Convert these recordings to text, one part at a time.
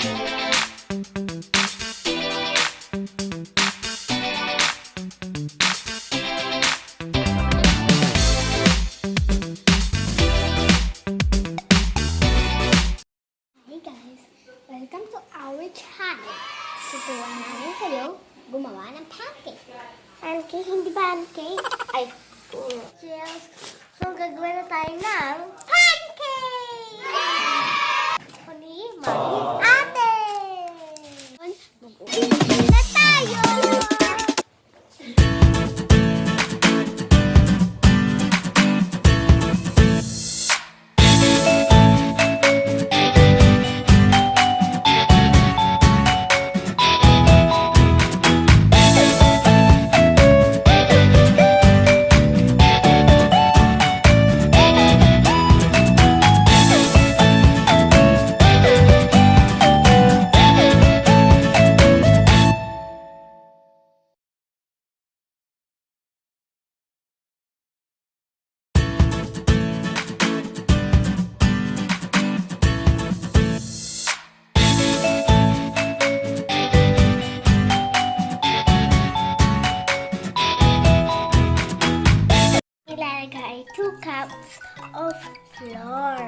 Welcome to our channel. Tuturuan namin kayo gumawa ng pancake. Pancake, hindi pancake. Ay, cheers. So, gagawin na tayo ng pancake! Ako ni Mami Ate. Mag-uwi na tayo! Ilalagay 2 cups of flour.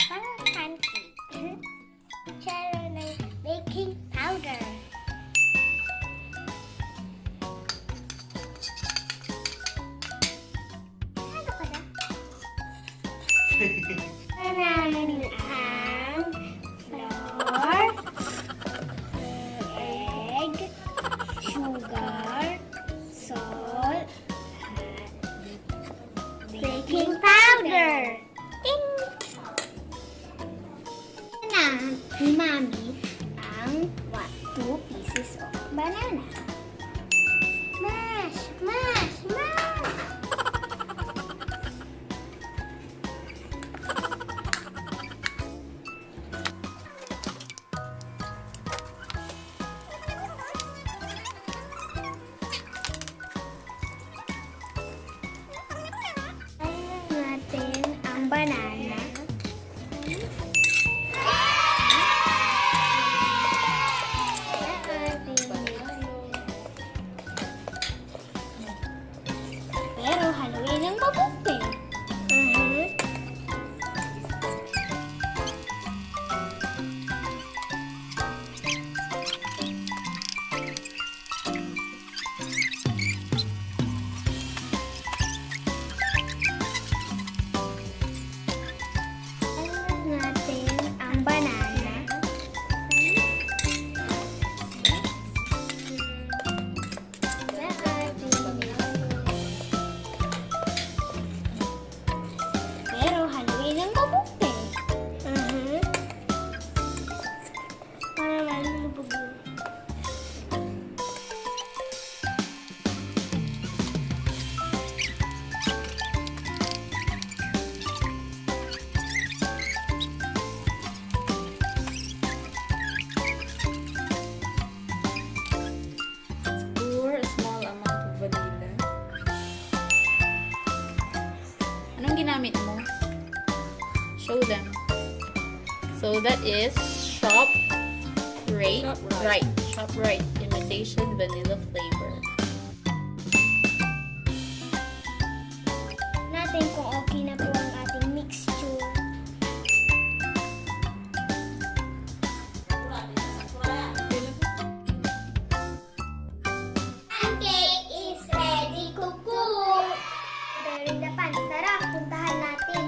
Parang pancake. Tsara ng baking powder. Ano ka na? Namin ang flour, sugar, salt, baking powder. Ding! Na ni Mami ang 2 pieces of banana. Mash! Mash! Mash! Banana. Pero haluin ng mabuti. Ginamit mo? Show them. So that is Shop Rite Imitation Vanilla flavor. Natin kung okay na po ang ating mixture. Pancake is ready to cook. Daring dapan, sarap. Puntahan natin.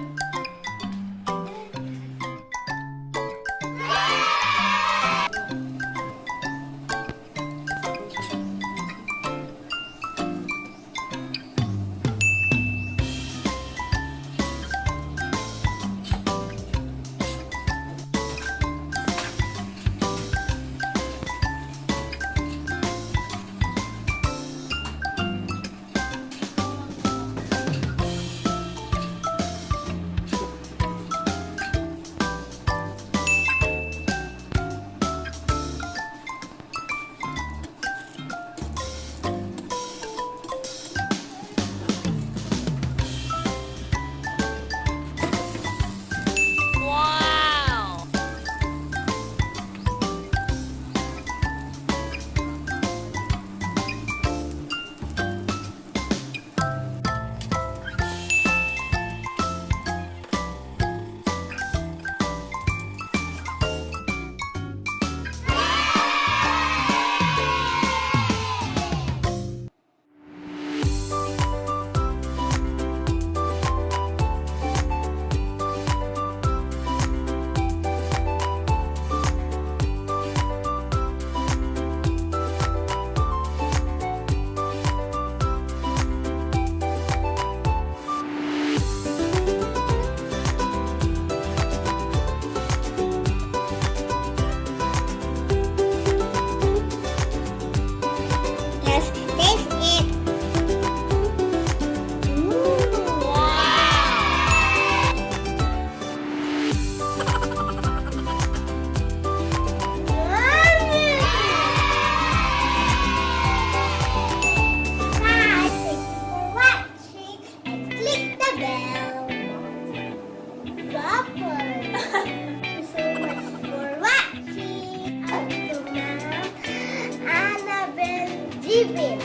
Zipin.